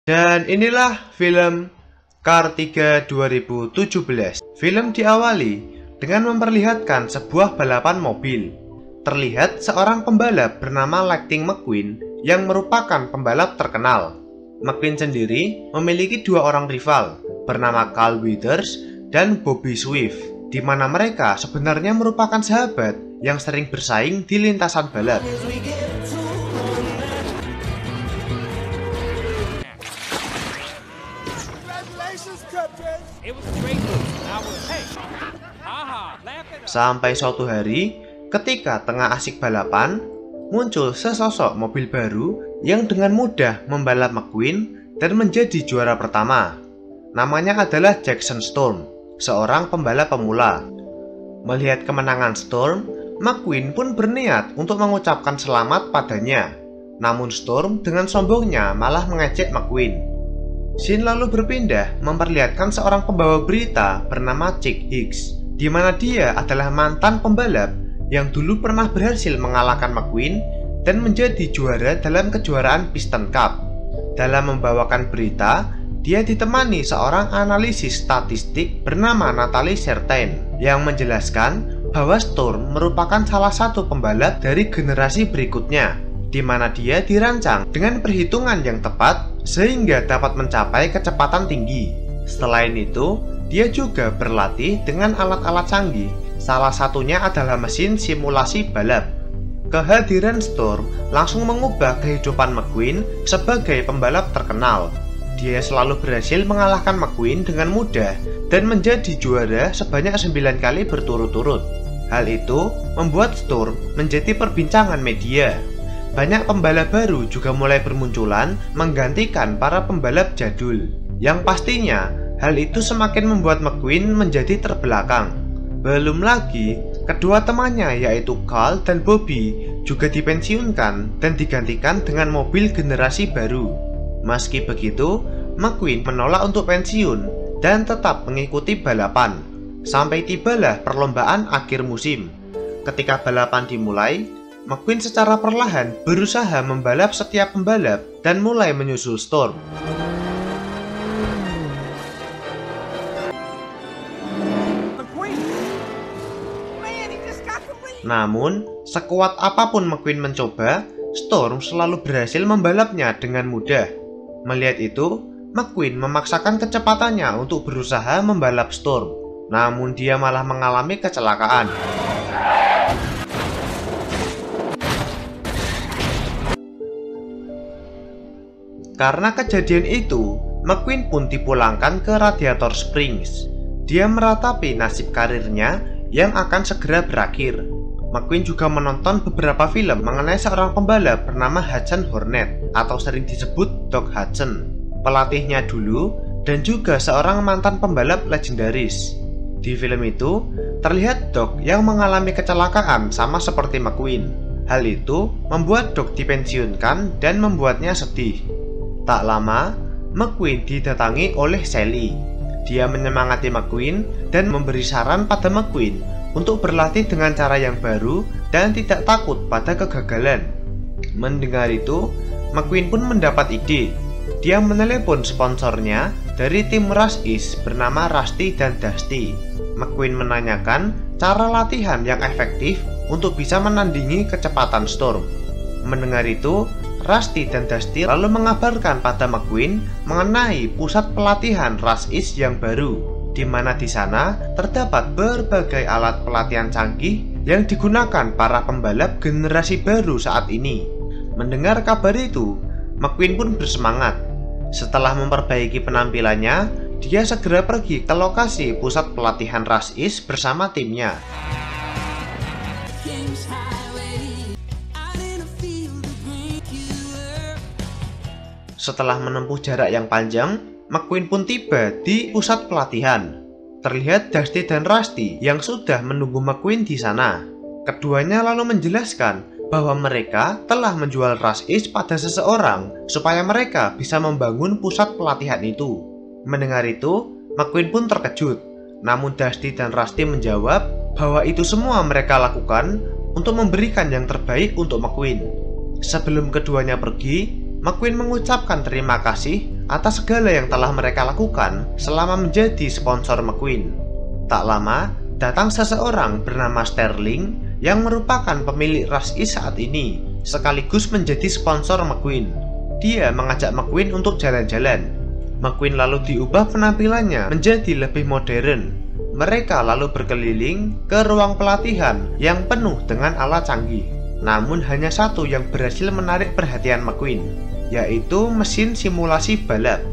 Dan inilah film Car 3 2017. Film diawali dengan memperlihatkan sebuah balapan mobil. Terlihat seorang pembalap bernama Lightning McQueen yang merupakan pembalap terkenal. McQueen sendiri memiliki dua orang rival bernama Carl Withers dan Bobby Swift, di mana mereka sebenarnya merupakan sahabat yang sering bersaing di lintasan balap. Sampai suatu hari, ketika tengah asik balapan, muncul sesosok mobil baru yang dengan mudah membalap McQueen dan menjadi juara pertama. Namanya adalah Jackson Storm, seorang pembalap pemula. Melihat kemenangan Storm, McQueen pun berniat untuk mengucapkan selamat padanya. Namun Storm dengan sombongnya malah mengejek McQueen. Scene lalu berpindah memperlihatkan seorang pembawa berita bernama Chick Hicks, di mana dia adalah mantan pembalap yang dulu pernah berhasil mengalahkan McQueen dan menjadi juara dalam kejuaraan Piston Cup. Dalam membawakan berita, dia ditemani seorang analisis statistik bernama Natalie Certain yang menjelaskan bahwa Storm merupakan salah satu pembalap dari generasi berikutnya, di mana dia dirancang dengan perhitungan yang tepat sehingga dapat mencapai kecepatan tinggi. Selain itu, dia juga berlatih dengan alat-alat canggih, salah satunya adalah mesin simulasi balap. Kehadiran Storm langsung mengubah kehidupan McQueen sebagai pembalap terkenal. Dia selalu berhasil mengalahkan McQueen dengan mudah dan menjadi juara sebanyak 9 kali berturut-turut. Hal itu membuat Storm menjadi perbincangan media. Banyak pembalap baru juga mulai bermunculan menggantikan para pembalap jadul. Yang pastinya, hal itu semakin membuat McQueen menjadi terbelakang. Belum lagi, kedua temannya yaitu Carl dan Bobby juga dipensiunkan dan digantikan dengan mobil generasi baru. Meski begitu, McQueen menolak untuk pensiun dan tetap mengikuti balapan. Sampai tibalah perlombaan akhir musim. Ketika balapan dimulai, McQueen secara perlahan berusaha membalap setiap pembalap dan mulai menyusul Storm. Namun, sekuat apapun McQueen mencoba, Storm selalu berhasil membalapnya dengan mudah. Melihat itu, McQueen memaksakan kecepatannya untuk berusaha membalap Storm. Namun dia malah mengalami kecelakaan. Karena kejadian itu, McQueen pun dipulangkan ke Radiator Springs. Dia meratapi nasib karirnya yang akan segera berakhir. McQueen juga menonton beberapa film mengenai seorang pembalap bernama Hudson Hornet atau sering disebut Doc Hudson, pelatihnya dulu dan juga seorang mantan pembalap legendaris. Di film itu, terlihat Doc yang mengalami kecelakaan sama seperti McQueen. Hal itu membuat Doc dipensiunkan dan membuatnya sedih. Tak lama, McQueen didatangi oleh Sally. Dia menyemangati McQueen dan memberi saran pada McQueen untuk berlatih dengan cara yang baru dan tidak takut pada kegagalan. Mendengar itu, McQueen pun mendapat ide. Dia menelepon sponsornya dari tim Rush East bernama Rusty dan Dusty. McQueen menanyakan cara latihan yang efektif untuk bisa menandingi kecepatan Storm. Mendengar itu, Rusty dan Dusty lalu mengabarkan pada McQueen mengenai pusat pelatihan Rush East yang baru, di mana di sana terdapat berbagai alat pelatihan canggih yang digunakan para pembalap generasi baru saat ini. Mendengar kabar itu, McQueen pun bersemangat. Setelah memperbaiki penampilannya, dia segera pergi ke lokasi pusat pelatihan Rush East bersama timnya. Setelah menempuh jarak yang panjang, McQueen pun tiba di pusat pelatihan. Terlihat Dusty dan Rusty yang sudah menunggu McQueen di sana. Keduanya lalu menjelaskan bahwa mereka telah menjual Rush East pada seseorang supaya mereka bisa membangun pusat pelatihan itu. Mendengar itu, McQueen pun terkejut. Namun Dusty dan Rusty menjawab bahwa itu semua mereka lakukan untuk memberikan yang terbaik untuk McQueen. Sebelum keduanya pergi, McQueen mengucapkan terima kasih atas segala yang telah mereka lakukan selama menjadi sponsor McQueen. Tak lama, datang seseorang bernama Sterling yang merupakan pemilik Rush East saat ini, sekaligus menjadi sponsor McQueen. Dia mengajak McQueen untuk jalan-jalan. McQueen lalu diubah penampilannya menjadi lebih modern. Mereka lalu berkeliling ke ruang pelatihan yang penuh dengan alat canggih. Namun hanya satu yang berhasil menarik perhatian McQueen, yaitu mesin simulasi balap.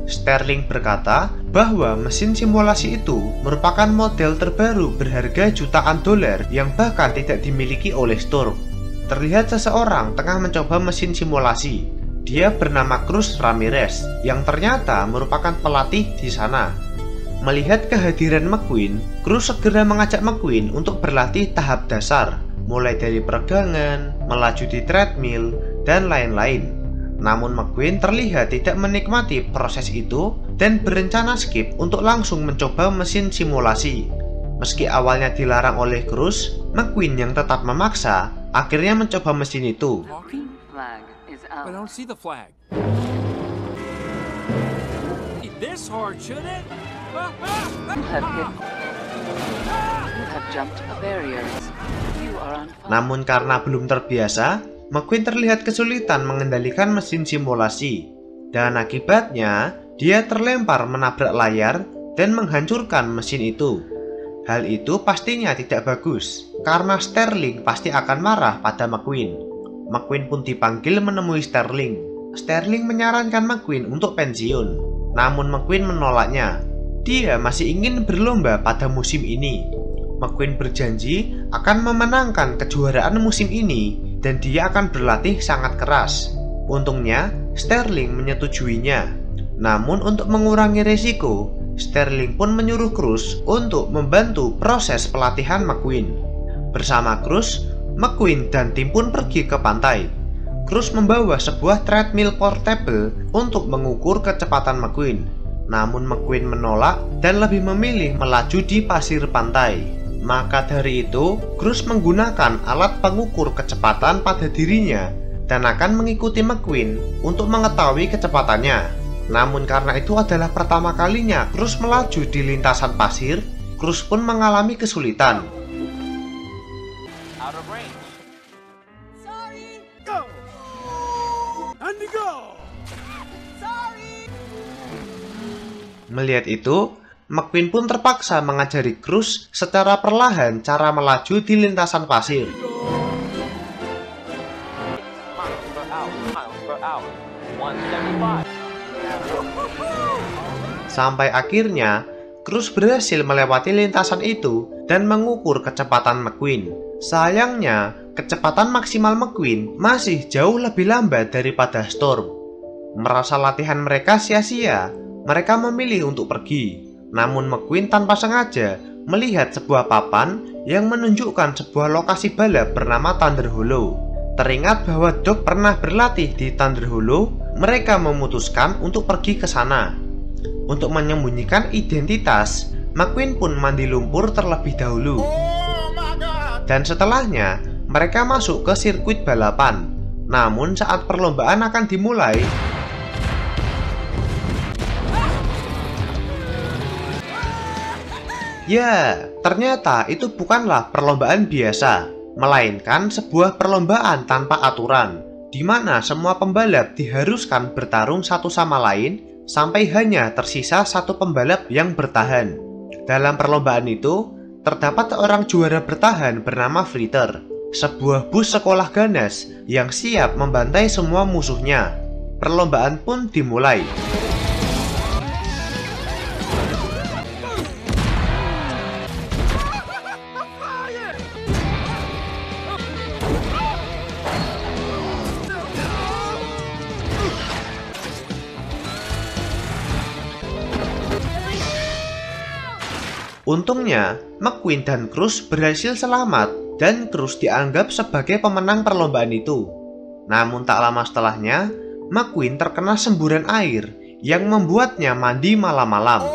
Sterling berkata bahwa mesin simulasi itu merupakan model terbaru berharga jutaan dolar yang bahkan tidak dimiliki oleh Storm. Terlihat seseorang tengah mencoba mesin simulasi. Dia bernama Cruz Ramirez yang ternyata merupakan pelatih di sana. Melihat kehadiran McQueen, Cruz segera mengajak McQueen untuk berlatih tahap dasar, mulai dari peregangan, melaju di treadmill, dan lain-lain. Namun McQueen terlihat tidak menikmati proses itu dan berencana skip untuk langsung mencoba mesin simulasi. Meski awalnya dilarang oleh Cruz, McQueen yang tetap memaksa akhirnya mencoba mesin itu. I don't see the flag. This hard, should it? Namun karena belum terbiasa, McQueen terlihat kesulitan mengendalikan mesin simulasi. Dan akibatnya, dia terlempar menabrak layar dan menghancurkan mesin itu. Hal itu pastinya tidak bagus, karena Sterling pasti akan marah pada McQueen. McQueen pun dipanggil menemui Sterling. Sterling menyarankan McQueen untuk pensiun, namun McQueen menolaknya. Dia masih ingin berlomba pada musim ini. McQueen berjanji akan memenangkan kejuaraan musim ini dan dia akan berlatih sangat keras. Untungnya, Sterling menyetujuinya. Namun untuk mengurangi resiko, Sterling pun menyuruh Cruz untuk membantu proses pelatihan McQueen. Bersama Cruz, McQueen dan tim pun pergi ke pantai. Cruz membawa sebuah treadmill portable untuk mengukur kecepatan McQueen. Namun McQueen menolak dan lebih memilih melaju di pasir pantai. Maka dari itu, Cruz menggunakan alat pengukur kecepatan pada dirinya dan akan mengikuti McQueen untuk mengetahui kecepatannya. Namun karena itu adalah pertama kalinya Cruz melaju di lintasan pasir, Cruz pun mengalami kesulitan. Melihat itu, McQueen pun terpaksa mengajari Cruz secara perlahan cara melaju di lintasan pasir. Sampai akhirnya, Cruz berhasil melewati lintasan itu dan mengukur kecepatan McQueen. Sayangnya, kecepatan maksimal McQueen masih jauh lebih lambat daripada Storm. Merasa latihan mereka sia-sia, mereka memilih untuk pergi. Namun McQueen tanpa sengaja melihat sebuah papan yang menunjukkan sebuah lokasi balap bernama Thunder Hollow. Teringat bahwa Doc pernah berlatih di Thunder Hollow, mereka memutuskan untuk pergi ke sana. Untuk menyembunyikan identitas, McQueen pun mandi lumpur terlebih dahulu. Dan setelahnya, mereka masuk ke sirkuit balapan. Namun saat perlombaan akan dimulai, Ya, ternyata itu bukanlah perlombaan biasa, melainkan sebuah perlombaan tanpa aturan, di mana semua pembalap diharuskan bertarung satu sama lain sampai hanya tersisa satu pembalap yang bertahan. Dalam perlombaan itu, terdapat seorang juara bertahan bernama Fritter, sebuah bus sekolah ganas yang siap membantai semua musuhnya. Perlombaan pun dimulai. Untungnya, McQueen dan Cruz berhasil selamat dan Cruz dianggap sebagai pemenang perlombaan itu. Namun tak lama setelahnya, McQueen terkena semburan air yang membuatnya mandi malam-malam.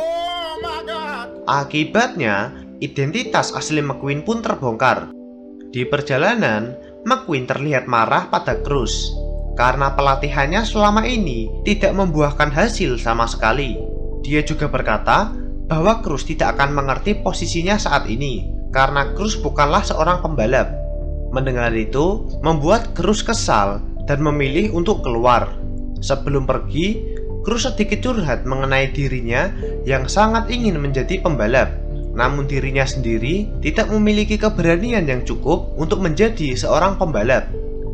Akibatnya, identitas asli McQueen pun terbongkar. Di perjalanan, McQueen terlihat marah pada Cruz karena pelatihannya selama ini tidak membuahkan hasil sama sekali. Dia juga berkata bahwa Cruz tidak akan mengerti posisinya saat ini karena Cruz bukanlah seorang pembalap. Mendengar itu membuat Cruz kesal dan memilih untuk keluar. Sebelum pergi, Cruz sedikit curhat mengenai dirinya yang sangat ingin menjadi pembalap, namun dirinya sendiri tidak memiliki keberanian yang cukup untuk menjadi seorang pembalap.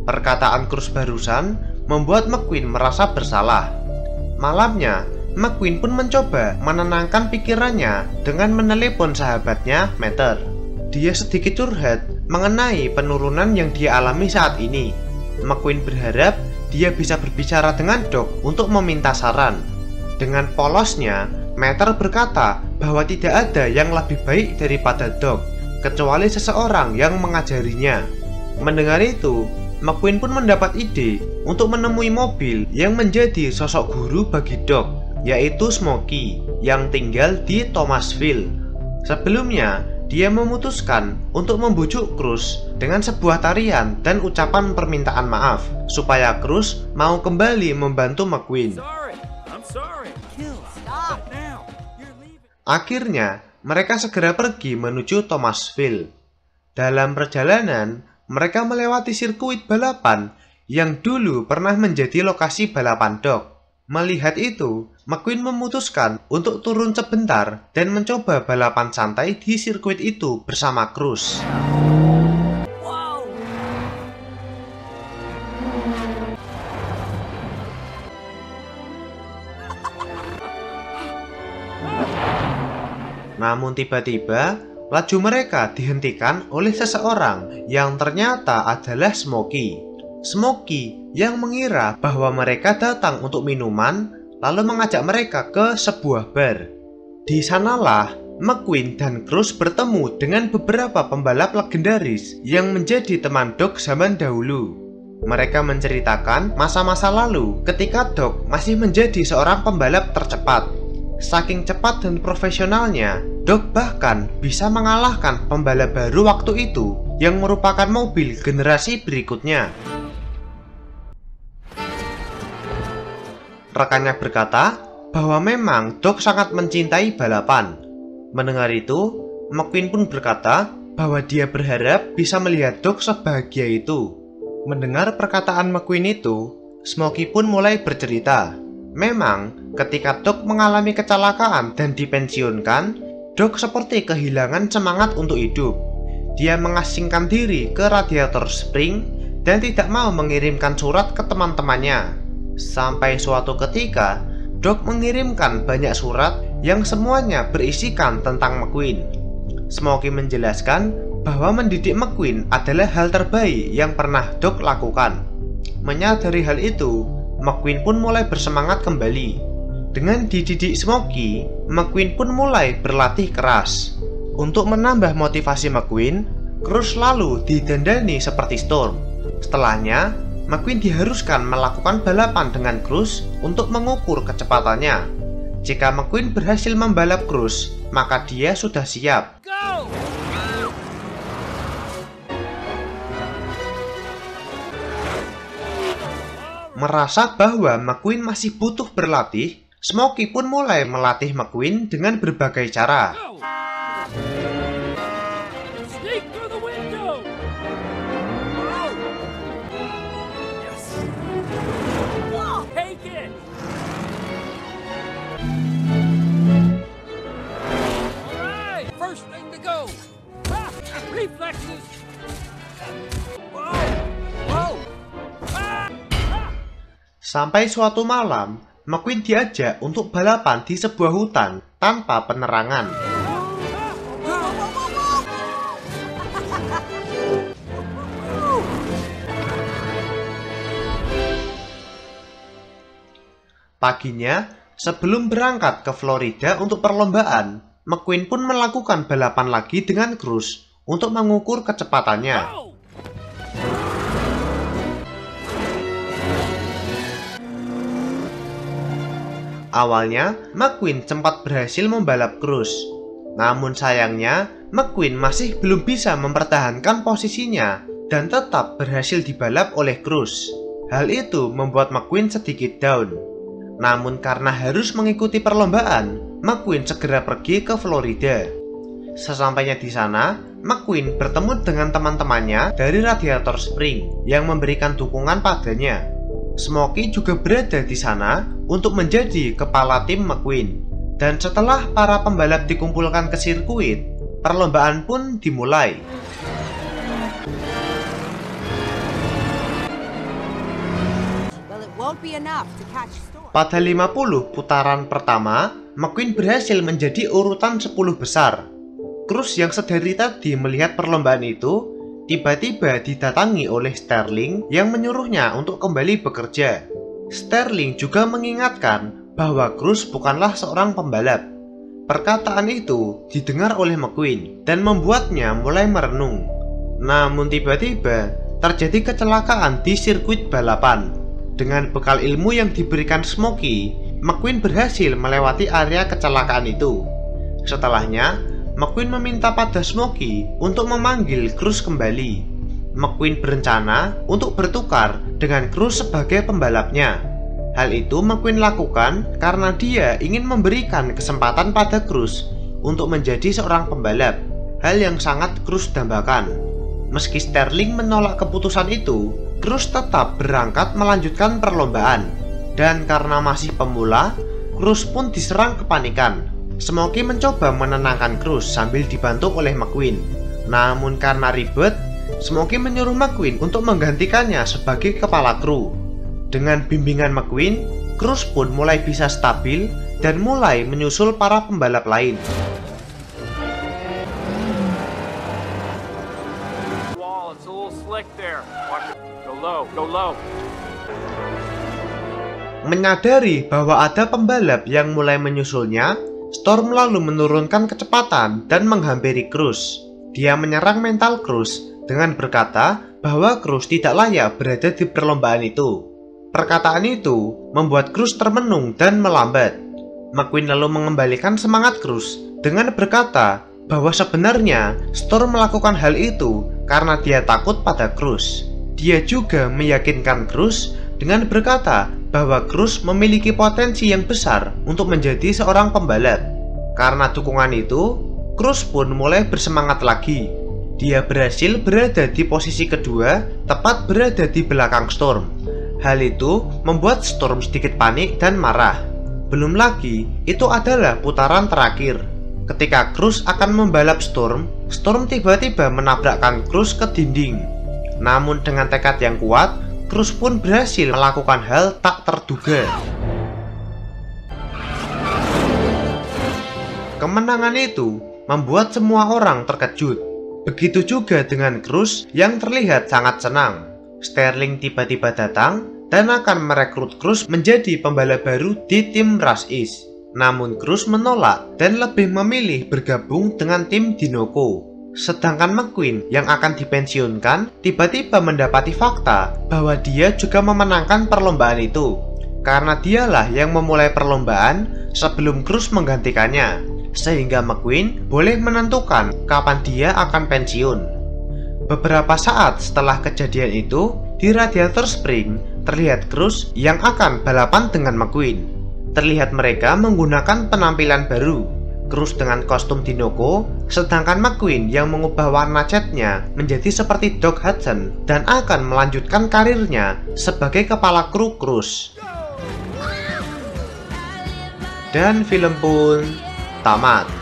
Perkataan Cruz barusan membuat McQueen merasa bersalah. Malamnya, McQueen pun mencoba menenangkan pikirannya dengan menelepon sahabatnya, Mater. Dia sedikit curhat mengenai penurunan yang dia alami saat ini. McQueen berharap dia bisa berbicara dengan Doc untuk meminta saran. Dengan polosnya, Mater berkata bahwa tidak ada yang lebih baik daripada Doc, kecuali seseorang yang mengajarinya. Mendengar itu, McQueen pun mendapat ide untuk menemui mobil yang menjadi sosok guru bagi Doc, yaitu Smokey yang tinggal di Thomasville. Sebelumnya, dia memutuskan untuk membujuk Cruz dengan sebuah tarian dan ucapan permintaan maaf supaya Cruz mau kembali membantu McQueen. Akhirnya, mereka segera pergi menuju Thomasville. Dalam perjalanan, mereka melewati sirkuit balapan yang dulu pernah menjadi lokasi balapan Doc. Melihat itu, McQueen memutuskan untuk turun sebentar dan mencoba balapan santai di sirkuit itu bersama Cruz. Namun tiba-tiba, laju mereka dihentikan oleh seseorang yang ternyata adalah Smokey. Smokey yang mengira bahwa mereka datang untuk minuman, lalu mengajak mereka ke sebuah bar. Di sanalah McQueen dan Cruz bertemu dengan beberapa pembalap legendaris yang menjadi teman Doc zaman dahulu. Mereka menceritakan masa-masa lalu ketika Doc masih menjadi seorang pembalap tercepat. Saking cepat dan profesionalnya, Doc bahkan bisa mengalahkan pembalap baru waktu itu yang merupakan mobil generasi berikutnya. Rekannya berkata bahwa memang Doc sangat mencintai balapan. Mendengar itu, McQueen pun berkata bahwa dia berharap bisa melihat Doc sebahagia itu. Mendengar perkataan McQueen itu, Smokey pun mulai bercerita. Memang, ketika Doc mengalami kecelakaan dan dipensiunkan, Doc seperti kehilangan semangat untuk hidup. Dia mengasingkan diri ke Radiator Spring dan tidak mau mengirimkan surat ke teman-temannya. Sampai suatu ketika, Doc mengirimkan banyak surat yang semuanya berisikan tentang McQueen. Smokey menjelaskan bahwa mendidik McQueen adalah hal terbaik yang pernah Doc lakukan. Menyadari hal itu, McQueen pun mulai bersemangat kembali. Dengan dididik Smokey, McQueen pun mulai berlatih keras. Untuk menambah motivasi McQueen, Cruz lalu didandani seperti Storm. Setelahnya, McQueen diharuskan melakukan balapan dengan Cruz untuk mengukur kecepatannya. Jika McQueen berhasil membalap Cruz, maka dia sudah siap. Merasa bahwa McQueen masih butuh berlatih, Smokey pun mulai melatih McQueen dengan berbagai cara. Sampai suatu malam, McQueen diajak untuk balapan di sebuah hutan tanpa penerangan. Paginya, sebelum berangkat ke Florida untuk perlombaan, McQueen pun melakukan balapan lagi dengan Cruz untuk mengukur kecepatannya. Awalnya, McQueen sempat berhasil membalap Cruz. Namun sayangnya, McQueen masih belum bisa mempertahankan posisinya dan tetap berhasil dibalap oleh Cruz. Hal itu membuat McQueen sedikit down. Namun karena harus mengikuti perlombaan, McQueen segera pergi ke Florida. Sesampainya di sana, McQueen bertemu dengan teman-temannya dari Radiator Springs yang memberikan dukungan padanya. Smokey juga berada di sana untuk menjadi kepala tim McQueen. Dan setelah para pembalap dikumpulkan ke sirkuit, perlombaan pun dimulai. Pada 50 putaran pertama, McQueen berhasil menjadi urutan 10 besar. Cruz yang sedari tadi melihat perlombaan itu, tiba-tiba didatangi oleh Sterling yang menyuruhnya untuk kembali bekerja. Sterling juga mengingatkan bahwa Cruz bukanlah seorang pembalap. Perkataan itu didengar oleh McQueen dan membuatnya mulai merenung. Namun tiba-tiba terjadi kecelakaan di sirkuit balapan. Dengan bekal ilmu yang diberikan Smokey, McQueen berhasil melewati area kecelakaan itu. Setelahnya, McQueen meminta pada Smokey untuk memanggil Cruz kembali. McQueen berencana untuk bertukar dengan Cruz sebagai pembalapnya. Hal itu McQueen lakukan karena dia ingin memberikan kesempatan pada Cruz untuk menjadi seorang pembalap, hal yang sangat Cruz dambakan. Meski Sterling menolak keputusan itu, Cruz tetap berangkat melanjutkan perlombaan. Dan karena masih pemula, Cruz pun diserang kepanikan. Smokey mencoba menenangkan Cruz sambil dibantu oleh McQueen. Namun karena ribet, Smokey menyuruh McQueen untuk menggantikannya sebagai kepala kru. Dengan bimbingan McQueen, Cruz pun mulai bisa stabil dan mulai menyusul para pembalap lain. Menyadari bahwa ada pembalap yang mulai menyusulnya, Storm lalu menurunkan kecepatan dan menghampiri Cruz. Dia menyerang mental Cruz dengan berkata bahwa Cruz tidak layak berada di perlombaan itu. Perkataan itu membuat Cruz termenung dan melambat. McQueen lalu mengembalikan semangat Cruz dengan berkata bahwa sebenarnya Storm melakukan hal itu karena dia takut pada Cruz. Dia juga meyakinkan Cruz dengan berkata bahwa Cruz memiliki potensi yang besar untuk menjadi seorang pembalap. Karena dukungan itu, Cruz pun mulai bersemangat lagi. Dia berhasil berada di posisi kedua, tepat berada di belakang Storm. Hal itu membuat Storm sedikit panik dan marah. Belum lagi, itu adalah putaran terakhir. Ketika Cruz akan membalap Storm, Storm tiba-tiba menabrakkan Cruz ke dinding. Namun dengan tekad yang kuat, Cruz pun berhasil melakukan hal tak terduga. Kemenangan itu membuat semua orang terkejut. Begitu juga dengan Cruz yang terlihat sangat senang. Sterling tiba-tiba datang dan akan merekrut Cruz menjadi pembalap baru di tim Rush East. Namun Cruz menolak dan lebih memilih bergabung dengan tim Dinoco. Sedangkan McQueen yang akan dipensiunkan tiba-tiba mendapati fakta bahwa dia juga memenangkan perlombaan itu. Karena dialah yang memulai perlombaan sebelum Cruz menggantikannya, sehingga McQueen boleh menentukan kapan dia akan pensiun. Beberapa saat setelah kejadian itu, di Radiator Springs terlihat Cruz yang akan balapan dengan McQueen. Terlihat mereka menggunakan penampilan baru. Cruz dengan kostum Dinoco, sedangkan McQueen yang mengubah warna catnya menjadi seperti Doc Hudson dan akan melanjutkan karirnya sebagai kepala kru Cruz. Dan film pun tamat.